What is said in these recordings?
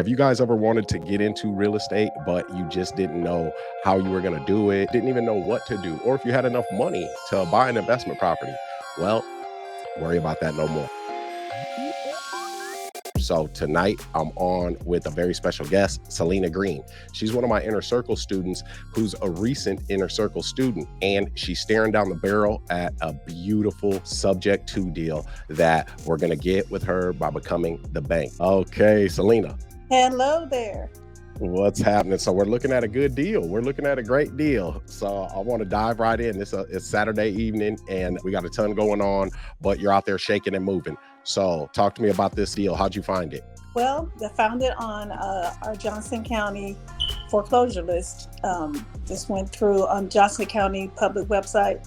Have you guys ever wanted to get into real estate, but you just didn't know how you were going to do it, didn't even know what to do, or if you had enough money to buy an investment property? Well, worry about that no more. So tonight I'm on with a very special guest, Seliena Green. She's one of my Inner Circle students who's a recent Inner Circle student, and she's staring down the barrel at a beautiful subject to deal that we're going to get with her by becoming the bank. Okay, Seliena. Hello there. What's happening? So we're looking at a good deal. We're looking at a great deal. So I want to dive right in. It's Saturday evening and we got a ton going on, but you're out there shaking and moving. So talk to me about this deal. How'd you find it? Well, I found it on our Johnson County foreclosure list. Just went through on Johnson County public website,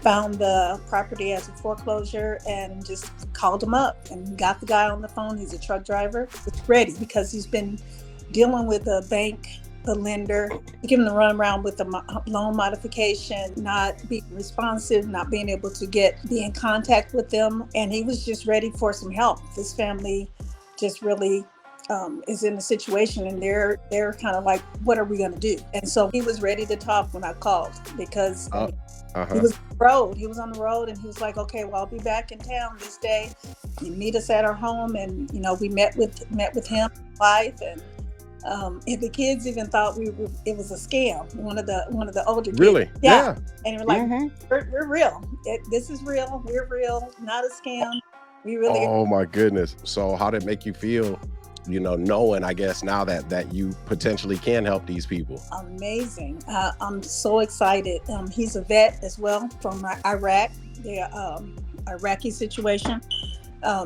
found the property as a foreclosure and just called him up and got the guy on the phone. He's a truck driver. It's ready because he's been dealing with the bank, the lender, giving the run around with the loan modification, not being responsive, not being able to be in contact with them. And he was just ready for some help. This family just really is in a situation and they're kind of like, what are we going to do? And so he was ready to talk when I called because he was on the road. He was on the road and he was like, okay, well, I'll be back in town this day. You meet us at our home. And, we met with him, wife, and the kids even thought it was a scam. One of the older kids. Really? Yeah. And we're like, we're real. This is real. We're real. Not a scam. We really. Oh my goodness. So how did it make you feel? Knowing, I guess, now that you potentially can help these people. Amazing. I'm so excited. He's a vet as well from Iraq, the Iraqi situation.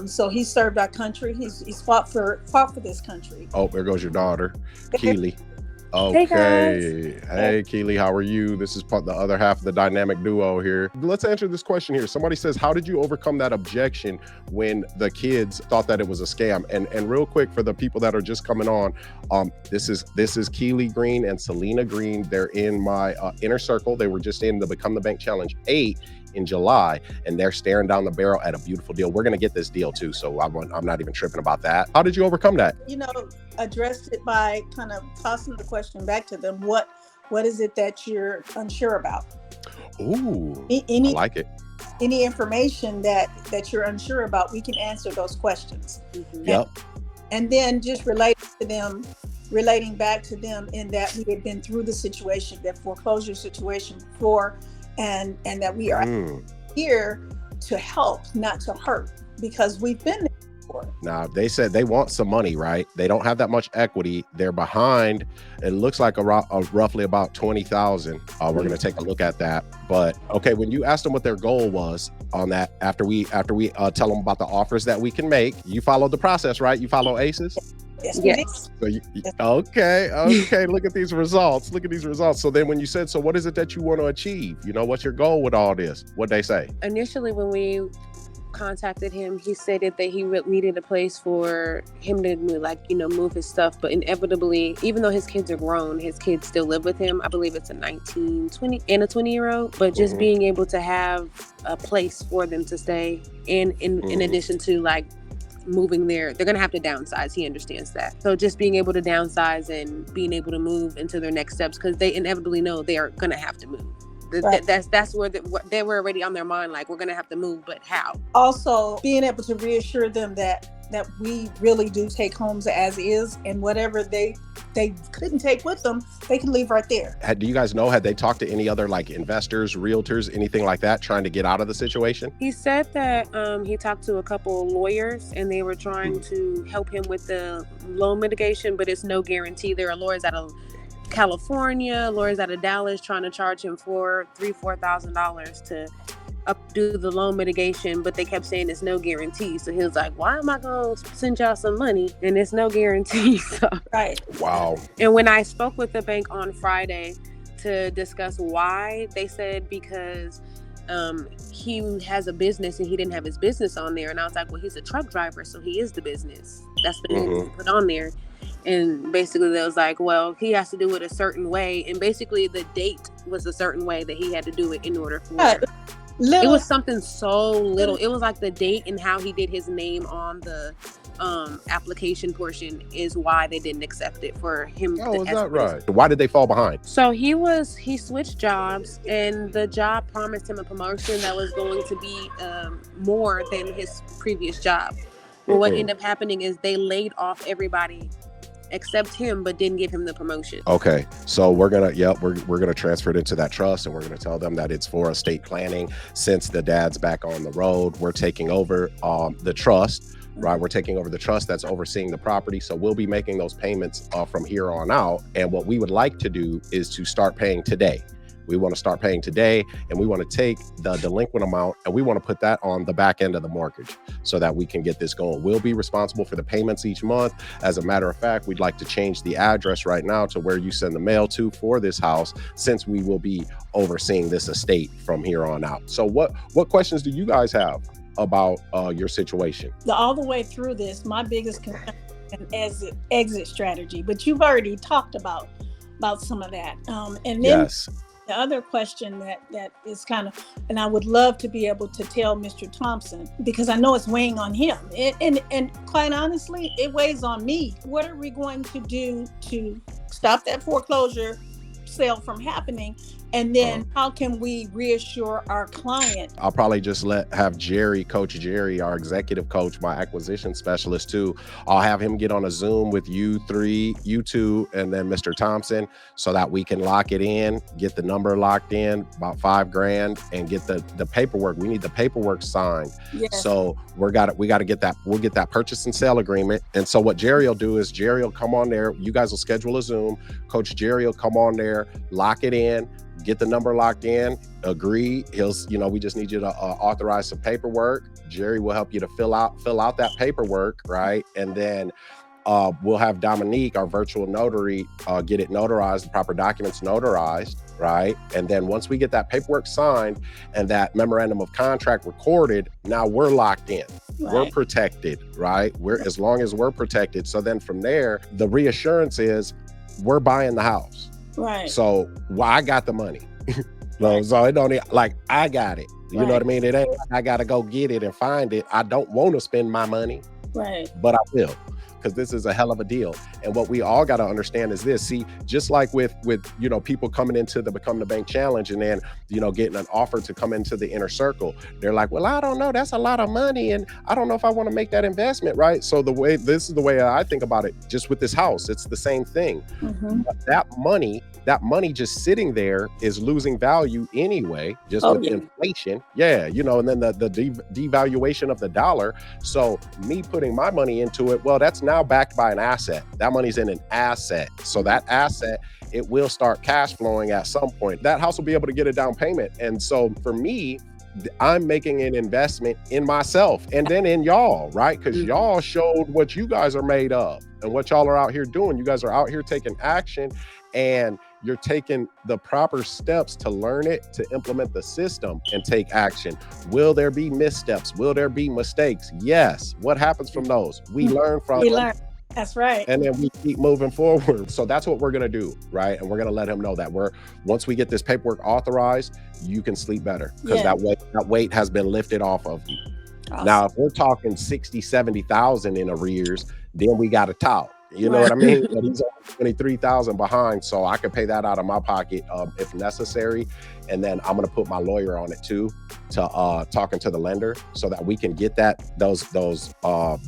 So he served our country. He's fought for this country. Oh, there goes your daughter, Kielee. Okay. Hey, guys. Hey, Kielee, how are you? This is the other half of the dynamic duo here. Let's answer this question here. Somebody says, how did you overcome that objection when the kids thought that it was a scam? And real quick, for the people that are just coming on, this is Kielee Green and Seliena Green. They're in my inner circle. They were just in the Become the Bank Challenge 8 in July, and they're staring down the barrel at a beautiful deal. We're going to get this deal too, so I'm not even tripping about that. How did you overcome that? Addressed it by kind of tossing the question back to them. What is it that you're unsure about? Ooh, I like it. Any information that you're unsure about, we can answer those questions. Mm-hmm. Yep. And then just relating back to them in that we had been through the situation, that foreclosure situation before, and that we are here to help, not to hurt, because we've been there before. Now, they said they want some money, right? They don't have that much equity. They're behind. It looks like roughly about 20,000. We're going to take a look at that. But okay, when you asked them what their goal was on that, after we tell them about the offers that we can make, you followed the process, right? You follow ACEs? Yes. So okay. Look at these results. So then when you said, so what is it that you want to achieve? What's your goal with all this? What'd they say? Initially, when we contacted him, he stated that he needed a place for him to move his stuff. But inevitably, even though his kids are grown, his kids still live with him. I believe it's a 19, 20, and a 20-year-old. But just being able to have a place for them to stay, in addition to moving there, they're gonna have to downsize. He understands that. So just being able to downsize and being able to move into their next steps, because they inevitably know they are gonna have to move. Right. That's where they were already on their mind, like, we're gonna have to move, but how? Also, being able to reassure them that we really do take homes as is, and whatever they couldn't take with them, they can leave right there. Do you guys know, had they talked to any other investors, realtors, anything like that, trying to get out of the situation? He said that he talked to a couple lawyers and they were trying to help him with the loan mitigation, but it's no guarantee. There are lawyers out of California, lawyers out of Dallas trying to charge him $4,000 to do the loan mitigation, but they kept saying it's no guarantee. So he was like, why am I going to send y'all some money and it's no guarantee? So, right. Wow. And when I spoke with the bank on Friday to discuss why, they said because he has a business and he didn't have his business on there. And I was like, well, he's a truck driver, so he is the business. That's the name he put on there. And basically they was like, well, he has to do it a certain way. And basically the date was a certain way that he had to do it in order for it was something so little. It was like the date and how he did his name on the application portion is why they didn't accept it for him. Oh, is that right? Why did they fall behind? So he switched jobs, and the job promised him a promotion that was going to be more than his previous job. Well, what ended up happening is they laid off everybody except him, but didn't give him the promotion. Okay, so we're gonna transfer it into that trust, and we're gonna tell them that it's for estate planning. Since the dad's back on the road, we're taking over the trust. Right, we're taking over the trust that's overseeing the property, so we'll be making those payments from here on out. And what we would like to do is to start paying today. We want to start paying today, and we want to take the delinquent amount and we want to put that on the back end of the mortgage so that we can get this going. We'll be responsible for the payments each month. As a matter of fact, we'd like to change the address right now to where you send the mail to for this house, since we will be overseeing this estate from here on out. So what questions do you guys have about your situation? All the way through this, my biggest concern is an exit strategy, but you've already talked about some of that. And then Yes. the other question that is kind of, and I would love to be able to tell Mr. Thompson, because I know it's weighing on him, and quite honestly, it weighs on me. What are we going to do to stop that foreclosure sale from happening? And then how can we reassure our client? I'll probably just have Jerry, Coach Jerry, our executive coach, my acquisition specialist too. I'll have him get on a Zoom with you three, you two, and then Mr. Thompson, so that we can lock it in, get the number locked in, about $5,000, and get the paperwork. We need the paperwork signed. Yes. So we got to get that. We'll get that purchase and sale agreement. And so what Jerry will do is Jerry will come on there. You guys will schedule a Zoom. Coach Jerry will come on there, lock it in, get the number locked in, agree. We just need you to authorize some paperwork. Jerry will help you to fill out that paperwork, right? And then we'll have Dominique, our virtual notary, get it notarized, the proper documents notarized, right? And then once we get that paperwork signed and that memorandum of contract recorded, now we're locked in. Right. We're protected, right? As long as we're protected. So then from there, the reassurance is we're buying the house. Right. So I got the money. So it don't I got it. You know what I mean? It ain't like I gotta go get it and find it. I don't want to spend my money, right? But I will, because this is a hell of a deal. And what we all got to understand is this. See, just like with people coming into the Become the Bank Challenge and then getting an offer to come into the inner circle, they're like, well, I don't know, that's a lot of money, and I don't know if I want to make that investment, right? So this is the way I think about it. Just with this house, it's the same thing. But that money just sitting there is losing value anyway, just with inflation. Yeah, and then the devaluation of the dollar. So me putting my money into it, well, that's now backed by an asset. That money's in an asset. So that asset, it will start cash flowing at some point. That house will be able to get a down payment. And so for me, I'm making an investment in myself and then in y'all, right? Because y'all showed what you guys are made of and what y'all are out here doing. You guys are out here taking action, and you're taking the proper steps to learn it, to implement the system and take action. Will there be missteps? Will there be mistakes? Yes. What happens from those? We learn from them. That's right. And then we keep moving forward. So that's what we're going to do, right? And we're going to let him know that once we get this paperwork authorized, you can sleep better, because that weight has been lifted off of you. Awesome. Now, if we're talking 60, 70,000 in arrears, then we got to talk. You know what I mean? But he's only 23,000 behind, so I could pay that out of my pocket if necessary. And then I'm going to put my lawyer on it too, to talking to the lender, so that we can get those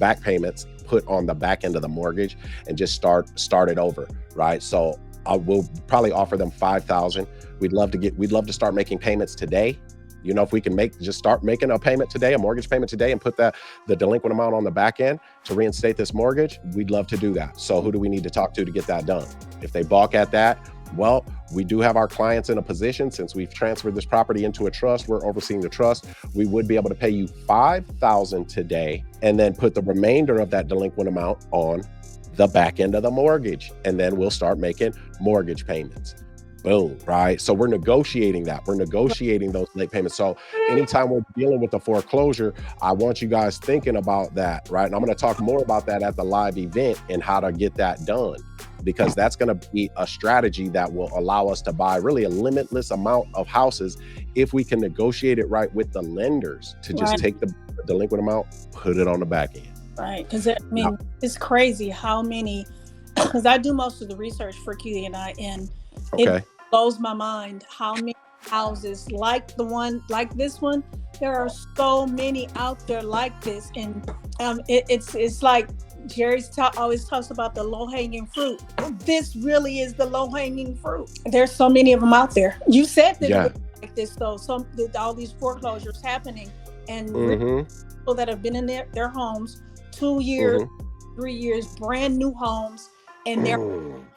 back payments put on the back end of the mortgage and just start it over, right? So we'll probably offer them 5,000. We'd love to start making payments today. If we can start making a payment today, a mortgage payment today, and put the delinquent amount on the back end to reinstate this mortgage, we'd love to do that. So who do we need to talk to get that done? If they balk at that, well, we do have our clients in a position. Since we've transferred this property into a trust, we're overseeing the trust. We would be able to pay you $5,000 today, and then put the remainder of that delinquent amount on the back end of the mortgage. And then we'll start making mortgage payments. Boom, right? So we're negotiating that. We're negotiating those late payments. So anytime we're dealing with the foreclosure, I want you guys thinking about that, right? And I'm going to talk more about that at the live event and how to get that done, because that's going to be a strategy that will allow us to buy really a limitless amount of houses if we can negotiate it right with the lenders to just take the delinquent amount, put it on the back end. Right. Because I Now, mean, it's crazy how many, because I do most of the research for Kielee and I, and it okay. blows my mind how many houses like the one, like this one. There are so many out there like this. And it's like always talks about the low hanging fruit. This really is the low hanging fruit. There's so many of them out there. You said that it Yeah. was like this, though. All these foreclosures happening, and people that have been in their homes 2 years, 3 years, brand new homes, and they're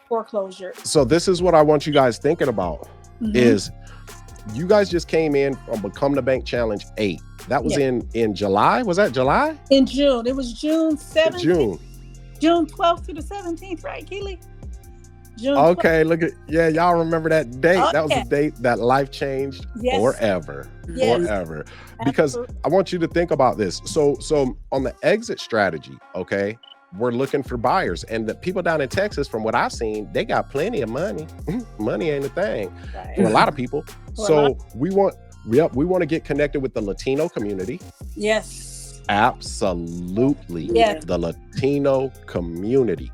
foreclosure. So this is what I want you guys thinking about is you guys just came in from Become the Bank Challenge 8. That was in July. Was that July? In June. It was June 17th. June. June 12th to the 17th, right, Kielee? June 12th. Okay, look at, y'all remember that date. Oh, that was the date that life changed forever. Yes. Forever. Because I want you to think about this. So on the exit strategy, okay, we're looking for buyers. And the people down in Texas, from what I've seen, they got plenty of money. Money ain't a thing for a lot of people. So we want to get connected with the Latino community. Yes. Absolutely. Yes. The Latino community.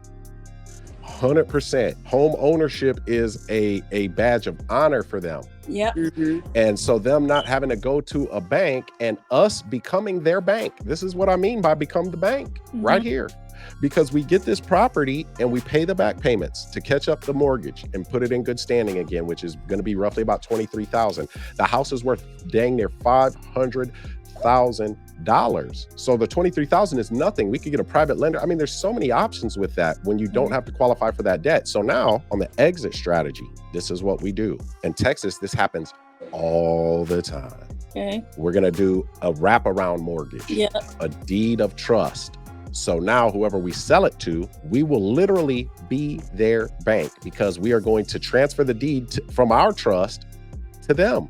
100%. Home ownership is a badge of honor for them. Yep. And so them not having to go to a bank and us becoming their bank. This is what I mean by become the bank right here. Because we get this property and we pay the back payments to catch up the mortgage and put it in good standing again, which is going to be roughly about $23,000. The house is worth dang near $500,000. So the $23,000 is nothing. We could get a private lender. I mean, there's so many options with that when you don't have to qualify for that debt. So now on the exit strategy, this is what we do. In Texas, this happens all the time. Okay. We're going to do a wraparound mortgage, a deed of trust. So now whoever we sell it to, we will literally be their bank because we are going to transfer the deed from our trust to them.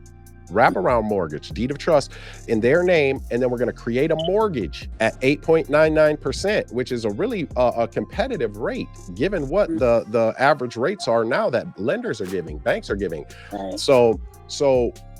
Wraparound mortgage, deed of trust in their name. And then we're going to create a mortgage at 8.99%, which is a really a competitive rate given what the average rates are now that lenders are giving, banks are giving. Right. So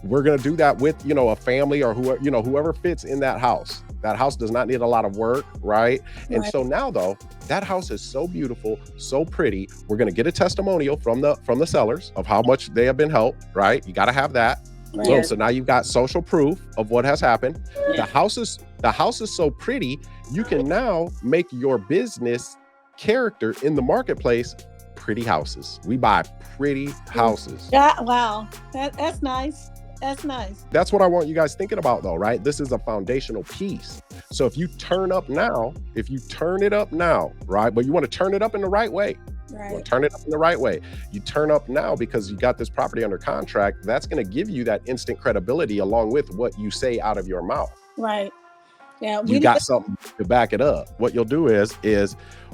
we're going to do that with, a family or whoever fits in that house. That house does not need a lot of work, right? And so now though, that house is so beautiful, so pretty. We're going to get a testimonial from the sellers of how much they have been helped, right? You got to have that. Right. Boom. So now you've got social proof of what has happened. Yeah. The house is so pretty, you can now make your business character in the marketplace pretty houses. We buy pretty houses. Yeah, wow. That's nice. That's nice. That's what I want you guys thinking about though, right? This is a foundational piece. So if you turn it up now, right? But you want to turn it up in the right way. Right. You want to turn it up in the right way. You turn up now because you got this property under contract. That's going to give you that instant credibility along with what you say out of your mouth. Right. Yeah. You got something to back it up. What you'll do is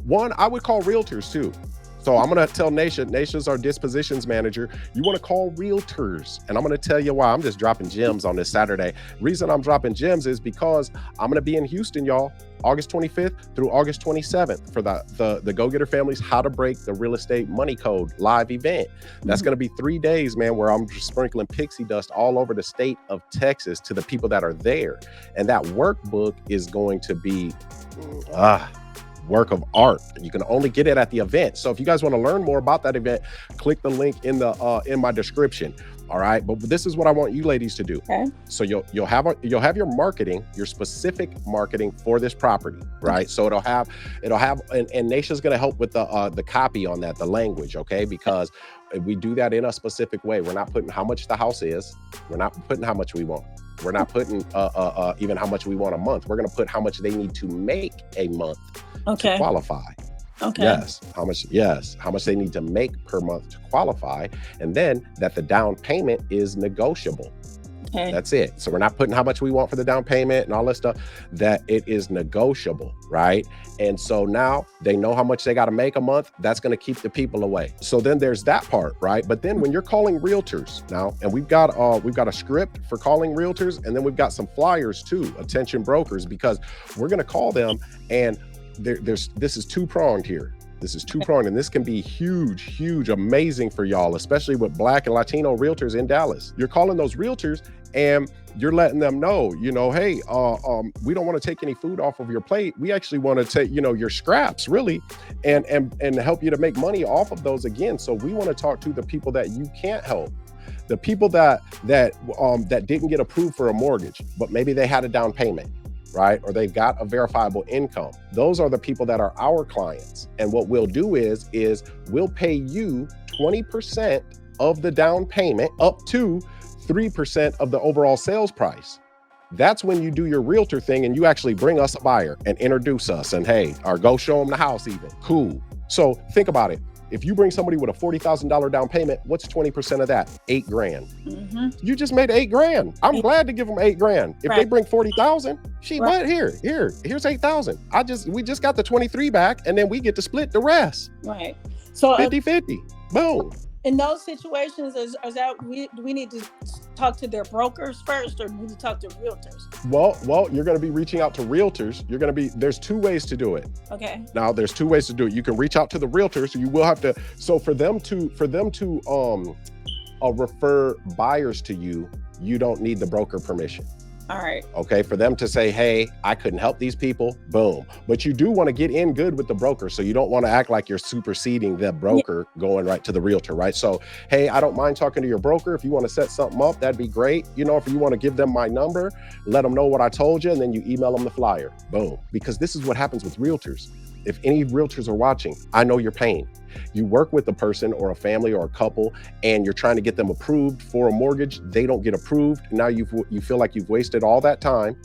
one, I would call realtors too. So I'm going to tell Nation's our dispositions manager. You want to call realtors. And I'm going to tell you why. I'm just dropping gems on this Saturday. Reason I'm dropping gems is because I'm going to be in Houston, y'all, August 25th through August 27th for the GoGetter Family's How to Break the Real Estate Money Code live event. That's going to be 3 days, man, where I'm just sprinkling pixie dust all over the state of Texas to the people that are there. And that workbook is going to be work of art. You can only get it at the event. So if you guys want to learn more about that event, click the link in in my description. All right, but this is what I want you ladies to do. Okay. So you'll have your marketing, your specific marketing for this property, right? Okay. So it'll have, and Nation's going to help with the copy on that, the language, okay? Because we do that in a specific way. We're not putting how much the house is. We're not putting how much we want. We're not putting even how much we want a month. We're going to put how much they need to make a month to qualify. Okay. Yes. How much they need to make per month to qualify. And then that the down payment is negotiable. Okay. That's it. So we're not putting how much we want for the down payment and all that stuff, that it is negotiable, right? And so now they know how much they got to make a month. That's going to keep the people away. So then there's that part, right? But then when you're calling realtors now, and we've got a script for calling realtors, and then we've got some flyers too, attention brokers, because we're going to call them, and this is two-pronged here. This is two-pronged, and this can be huge, amazing for y'all, especially with Black and Latino realtors in Dallas. You're calling those realtors, And you're letting them know, hey, we don't want to take any food off of your plate. We actually want to take, your scraps really, and help you to make money off of those again. So we want to talk to the people that you can't help. The people that didn't get approved for a mortgage, but maybe they had a down payment, right? Or they've got a verifiable income. Those are the people that are our clients. And what we'll do is we'll pay you 20% of the down payment up to 3% of the overall sales price. That's when you do your realtor thing and you actually bring us a buyer and introduce us and hey, or go show them the house even. Cool. So think about it. If you bring somebody with a $40,000 down payment, what's 20% of that? $8,000. You just made $8,000. I'm glad to give them $8,000. If they bring 40,000, what? Here's 8,000. We just got the 23 back and then we get to split the rest. Right. So 50-50. Boom. In those situations, do we need to talk to their brokers first, or do we need to talk to realtors? Well, you're going to be reaching out to realtors. There's two ways to do it. Okay. Now, there's two ways to do it. You can reach out to the realtors. You will have to. So for them to refer buyers to you, you don't need the broker permission. All right. Okay. For them to say, hey, I couldn't help these people. Boom. But you do want to get in good with the broker. So you don't want to act like you're superseding the broker going right to the realtor, right? So, hey, I don't mind talking to your broker. If you want to set something up, that'd be great. If you want to give them my number, let them know what I told you, and then you email them the flyer. Boom. Because this is what happens with realtors. If any realtors are watching, I know your pain. You work with a person or a family or a couple and you're trying to get them approved for a mortgage. They don't get approved. Now you feel like you've wasted all that time,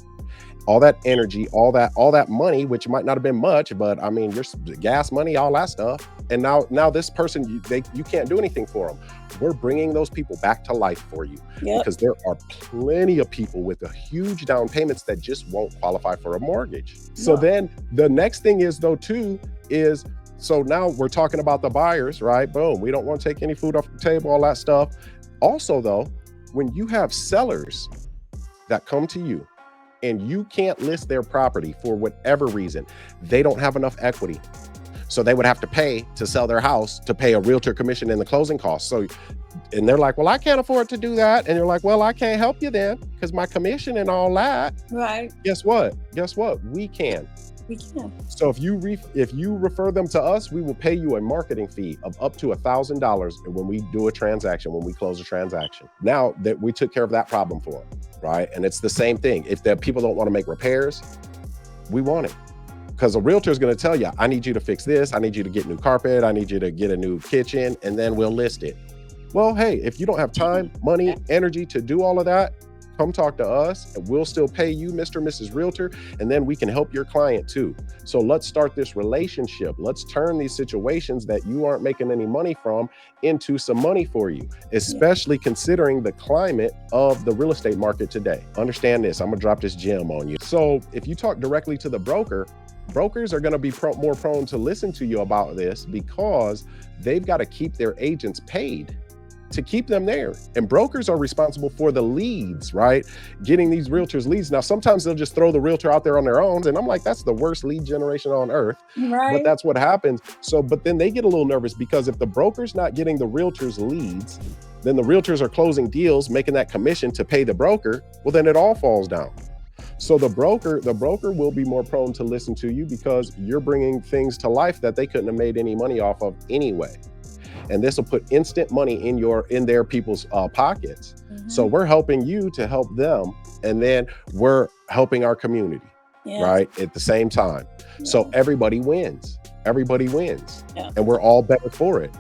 all that energy, all that money, which might not have been much, but I mean, your gas money, all that stuff. And now this person, you can't do anything for them. We're bringing those people back to life for you because there are plenty of people with a huge down payments that just won't qualify for a mortgage. So then the next thing is so now we're talking about the buyers, right? Boom. We don't want to take any food off the table, all that stuff. Also though, when you have sellers that come to you and you can't list their property for whatever reason, they don't have enough equity. So they would have to pay to sell their house to pay a realtor commission and the closing costs. And they're like, well, I can't afford to do that. And you're like, well, I can't help you then because my commission and all that. Right. Guess what? We can. We can. So if you refer them to us, we will pay you a marketing fee of up to $1,000 when we do a transaction, when we close a transaction. Now that we took care of that problem for them, right? And it's the same thing. If the people don't want to make repairs, we want it. Because a realtor is going to tell you, I need you to fix this. I need you to get new carpet. I need you to get a new kitchen, and then we'll list it. Well, hey, if you don't have time, money, energy to do all of that, come talk to us and we'll still pay you, Mr. and Mrs. Realtor, and then we can help your client too. So let's start this relationship. Let's turn these situations that you aren't making any money from into some money for you, especially considering the climate of the real estate market today. Understand this, I'm gonna drop this gem on you. So if you talk directly to the broker, brokers are going to be more prone to listen to you about this because they've got to keep their agents paid to keep them there. And brokers are responsible for the leads, right? Getting these realtors leads. Now, sometimes they'll just throw the realtor out there on their own. And I'm like, that's the worst lead generation on earth. Right. But that's what happens. But then they get a little nervous because if the broker's not getting the realtors leads, then the realtors are closing deals, making that commission to pay the broker. Well, then it all falls down. So the broker will be more prone to listen to you because you're bringing things to life that they couldn't have made any money off of anyway. And this will put instant money in their people's pockets. Mm-hmm. So we're helping you to help them, and then we're helping our community, right? At the same time. Yeah. So everybody wins. And we're all better for it.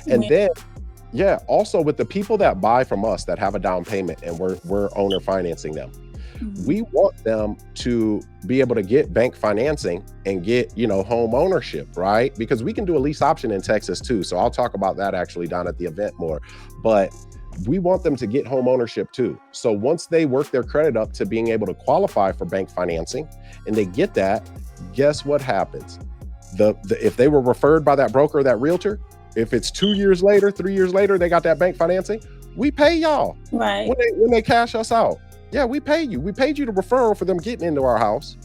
And then, also with the people that buy from us that have a down payment and we're owner financing them, we want them to be able to get bank financing and get, home ownership, right? Because we can do a lease option in Texas too. So I'll talk about that actually down at the event more, but we want them to get home ownership too. So once they work their credit up to being able to qualify for bank financing and they get that, guess what happens? If they were referred by that broker, that realtor, if it's 2 years later, 3 years later, they got that bank financing, we pay y'all when they cash us out. Yeah, we pay you. We paid you the referral for them getting into our house.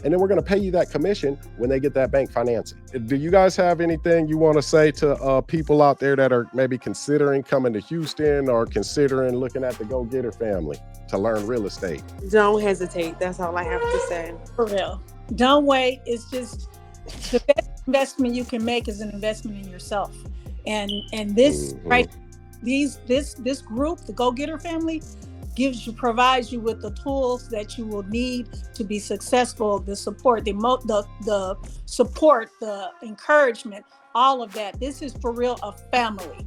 And then we're going to pay you that commission when they get that bank financing. Do you guys have anything you want to say to people out there that are maybe considering coming to Houston or considering looking at the GoGetter family to learn real estate? Don't hesitate. That's all I have to say. For real. Don't wait. It's just the best investment you can make is an investment in yourself. And this right, this group, the GoGetter family, provides you with the tools that you will need to be successful, the support, the support, the encouragement, all of that. This is for real a family.